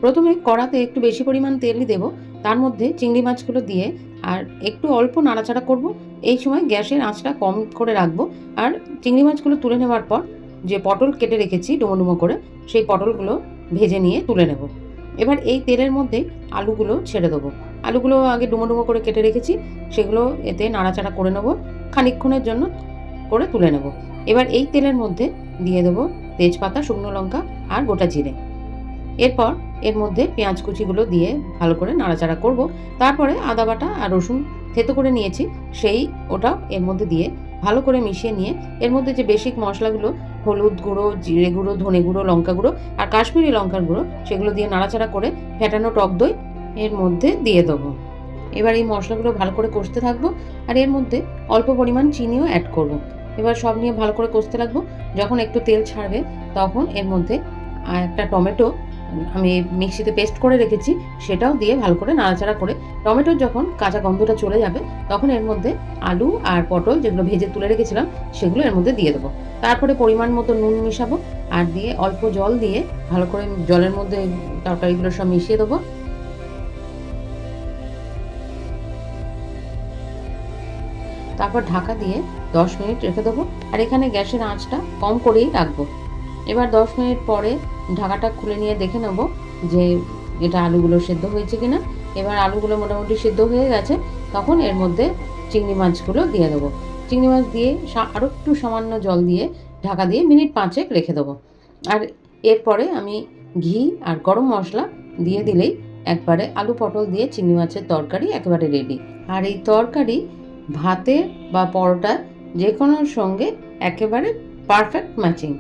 প্রথমে কড়াতে একটু বেশি পরিমাণ তেলই দেব, তার মধ্যে চিংড়ি মাছগুলো দিয়ে আর একটু অল্প নাড়াচাড়া করব। এই সময় গ্যাসের আঁচটা কম করে রাখবো। আর চিংড়ি মাছগুলো তুলে নেওয়ার পর যে পটল কেটে রেখেছি ডুমো ডুমো করে, সেই পটলগুলো ভেজে নিয়ে তুলে নেব। এবার এই তেলের মধ্যে আলুগুলো ছেড়ে দেবো। আলুগুলো আগে ডুমো ডুমো করে কেটে রেখেছি, সেগুলো এতে নাড়াচাড়া করে নেব, খানিকক্ষণের জন্য করে তুলে নেব। এবার এই তেলের মধ্যে দিয়ে দেবো তেজপাতা, শুকনো লঙ্কা আর গোটা জিরে। এরপর এর মধ্যে পেঁয়াজ কুচিগুলো দিয়ে ভালো করে নাড়াচাড়া করব। তারপরে আদা বাটা আর রসুন থেতো করে নিয়েছি, ওটাও এর মধ্যে দিয়ে ভালো করে মিশিয়ে নিয়ে এর মধ্যে যে বেসিক মশলাগুলো, হলুদ গুঁড়ো, জিরে গুঁড়ো, ধনে গুঁড়ো, লঙ্কা গুঁড়ো আর কাশ্মীরি লঙ্কার গুঁড়ো, সেগুলো দিয়ে নাড়াচাড়া করে ফেটানো টক দই এর মধ্যে দিয়ে দেবো। এবার এই মশলাগুলো ভালো করে কষতে থাকবো আর এর মধ্যে অল্প পরিমাণ চিনিও অ্যাড করব। এবার সব নিয়ে ভালো করে কষতে লাগবো। যখন একটু তেল ছাড়বে তখন এর মধ্যে একটা টমেটো আমি মিক্সিতে পেস্ট করে রেখেছি, সেটাও দিয়ে ভালো করে নাড়াচাড়া করে টমেটোর যখন কাঁচা গন্ধটা চলে যাবে তখন এর মধ্যে আলু আর পটল যেগুলো ভেজে তুলে রেখেছিলাম সেগুলো এর মধ্যে দিয়ে দেবো। তারপরে পরিমাণ মতো নুন মিশাবো আর দিয়ে অল্প জল দিয়ে ভালো করে জলের মধ্যে তরকারিগুলো সব মিশিয়ে দেবো। তারপর ঢাকা দিয়ে 10 মিনিট রেখে দেবো। আর এখানে গ্যাসের আঁচটা কম করেই রাখবো। এবার 10 মিনিট পরে ঢাকাটা খুলে নিয়ে দেখে নেব যে এটা আলুগুলো সেদ্ধ হয়েছে কিনা। এবার আলুগুলো মোটামুটি সেদ্ধ হয়ে গেছে, তখন এর মধ্যে চিংড়ি মাছগুলো দিয়ে দেবো। চিংড়ি মাছ দিয়ে আরও একটু সামান্য জল দিয়ে ঢাকা দিয়ে মিনিট 5 রেখে দেবো। আর এরপরে আমি ঘি আর গরম মশলা দিয়ে দিলেই একবারে আলু পটল দিয়ে চিংড়ি মাছের তরকারি একেবারে রেডি। আর এই তরকারি ভাতে বা পরোটা যে কোনোর সঙ্গে একেবারে পারফেক্ট ম্যাচিং।